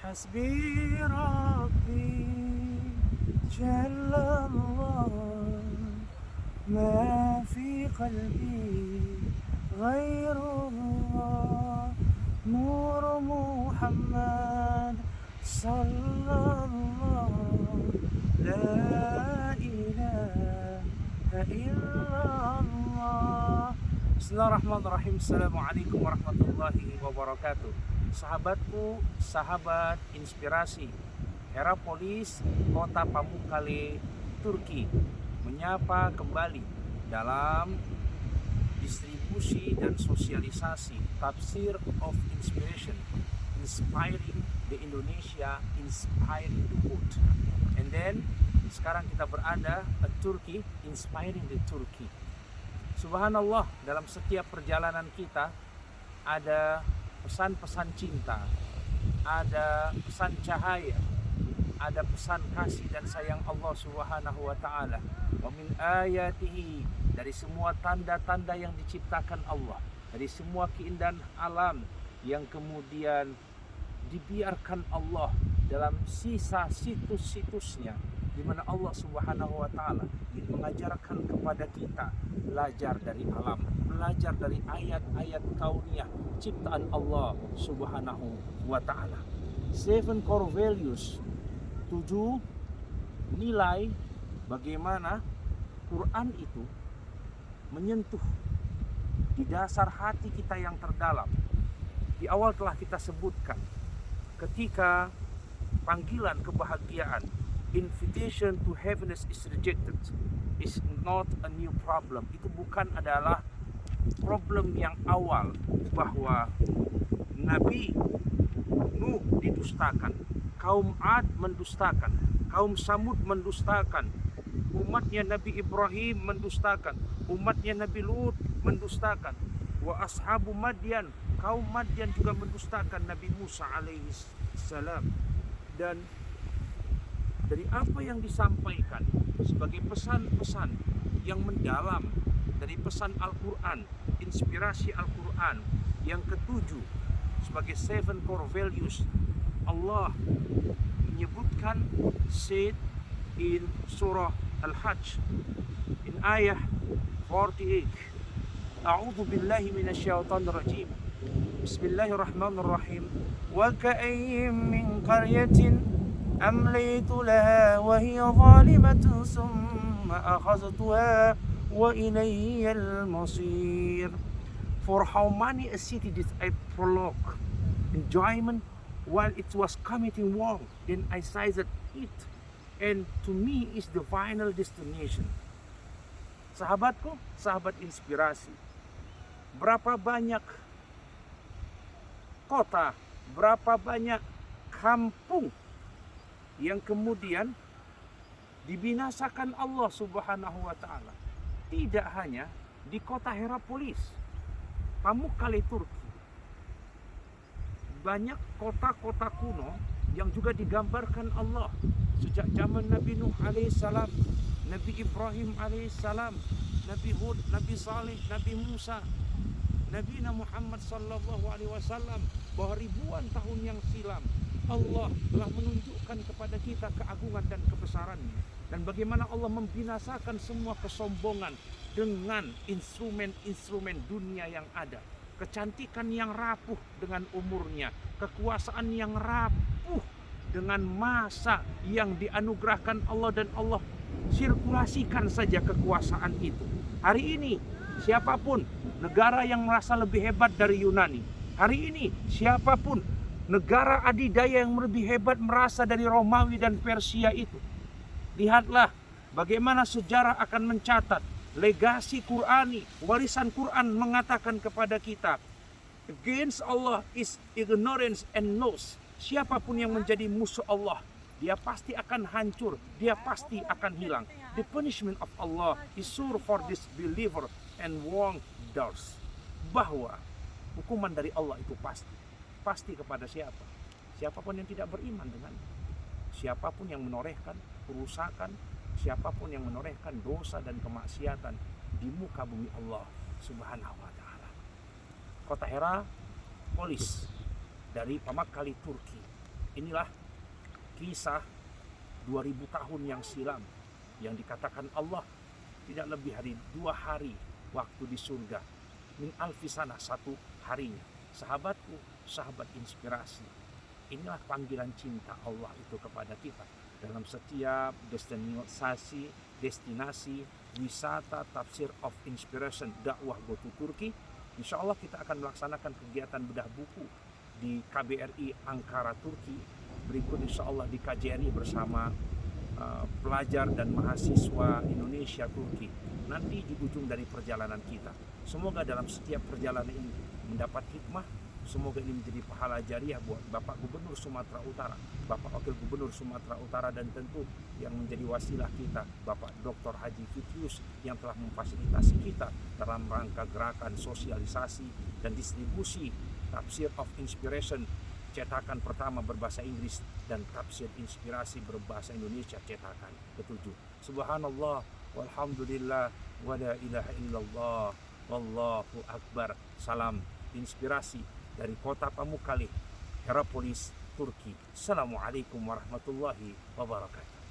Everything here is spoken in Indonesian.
حسبي ربي جل الله ما في قلبي غير الله نور محمد صلى الله لا إله إلا الله. Bismillahirrahmanirrahim. Assalamualaikum warahmatullahi wabarakatuh. Sahabatku, sahabat inspirasi, Hierapolis, kota Pamukkale, Turki, menyapa kembali dalam distribusi dan sosialisasi Tafsir of Inspiration, Inspiring the Indonesia, Inspiring the World. And then sekarang kita berada di Turki, Inspiring the Turkey. Subhanallah, dalam setiap perjalanan kita ada pesan-pesan cinta, ada pesan cahaya, ada pesan kasih dan sayang Allah Subhanahu wa taala. Wa min ayatihi, dari semua tanda-tanda yang diciptakan Allah, dari semua keindahan alam yang kemudian dibiarkan Allah dalam sisa situs-situsnya, di mana Allah Subhanahu wa taala ingin mengajarkan kepada kita belajar dari alam, belajar dari ayat-ayat kauniyah ciptaan Allah Subhanahu wa taala. 7 core values, 7 nilai bagaimana Quran itu menyentuh di dasar hati kita yang terdalam. Di awal telah kita sebutkan, ketika panggilan kebahagiaan, invitation to happiness is rejected, is not a new problem. Itu bukan adalah problem yang awal bahwa Nabi Nuh didustakan, kaum Ad mendustakan, kaum Samud mendustakan, umatnya Nabi Ibrahim mendustakan, umatnya Nabi Lut mendustakan, wa ashabu Madyan, kaum Madyan juga mendustakan Nabi Musa alaihi salam. Dan dari apa yang disampaikan sebagai pesan-pesan yang mendalam dari pesan Al-Quran, inspirasi Al-Quran yang ketujuh sebagai 7 core values, Allah menyebutkan said in surah Al-Hajj in ayah 48, A'udzu billahi minasyaitonir rajim. Bismillahirrahmanirrahim. Wa ka'ayyin min qaryatin أمليت لها وهي ظالمة ثم أخذتها وإلي المصير. For how many a city did I prolong enjoyment while it was committing wrong, then I seized it, and to me is the final destination. Sahabatku, sahabat inspirasi, berapa banyak kota, berapa banyak kampung yang kemudian dibinasakan Allah Subhanahu wa taala. Tidak hanya di kota Hierapolis, Pamukkale, Turki. Banyak kota-kota kuno yang juga digambarkan Allah sejak zaman Nabi Nuh alaihissalam, Nabi Ibrahim alaihissalam, Nabi Hud, Nabi Saleh, Nabi Musa, Nabi Muhammad sallallahu alaihi wasallam, bahwa ribuan tahun yang silam Allah telah menunjukkan kepada kita keagungan dan kebesarannya, dan bagaimana Allah membinasakan semua kesombongan dengan instrumen-instrumen dunia yang ada, kecantikan yang rapuh dengan umurnya, kekuasaan yang rapuh dengan masa yang dianugerahkan Allah, dan Allah sirkulasikan saja kekuasaan itu. Hari ini siapapun negara yang merasa lebih hebat dari Yunani, hari ini siapapun negara adidaya yang lebih hebat merasa dari Romawi dan Persia itu. Lihatlah bagaimana sejarah akan mencatat legasi Qurani, warisan Quran mengatakan kepada kita, against Allah is ignorance and loss. Siapapun yang menjadi musuh Allah, dia pasti akan hancur, dia pasti akan hilang. The punishment of Allah is sure for disbeliever and wrongdoers. Bahwa hukuman dari Allah itu pasti kepada siapa? Siapapun yang tidak beriman dengannya, siapapun yang menorehkan kerusakan, siapapun yang menorehkan dosa dan kemaksiatan di muka bumi Allah Subhanahu wa taala. Kota Hierapolis dari Pamukkale, Turki, Inilah kisah 2000 tahun yang silam yang dikatakan Allah tidak lebih dari 2 hari waktu di surga. Min alfi sana, 1 harinya. Sahabatku, sahabat inspirasi, inilah panggilan cinta Allah itu kepada kita. Dalam setiap destinasi wisata tafsir of inspiration dakwah Go to Turki, insya Allah kita akan melaksanakan kegiatan bedah buku di KBRI Ankara Turki, berikut insya Allah di KJRI bersama pelajar dan mahasiswa Indonesia Turki nanti di ujung dari perjalanan kita. Semoga dalam setiap perjalanan ini mendapat hikmah. Semoga ini menjadi pahala jariah buat Bapak Gubernur Sumatera Utara, Bapak Wakil Gubernur Sumatera Utara, dan tentu yang menjadi wasilah kita, Bapak Dr. Haji Fitrius, yang telah memfasilitasi kita dalam rangka gerakan sosialisasi dan distribusi Tafsir of Inspiration cetakan pertama berbahasa Inggris dan Tafsir Inspirasi berbahasa Indonesia cetakan ke-7. Subhanallah walhamdulillah wa la ilaha illallah wallahu akbar. Salam inspirasi dari kota Pamukkale, Hierapolis, Turki. Assalamualaikum warahmatullahi wabarakatuh.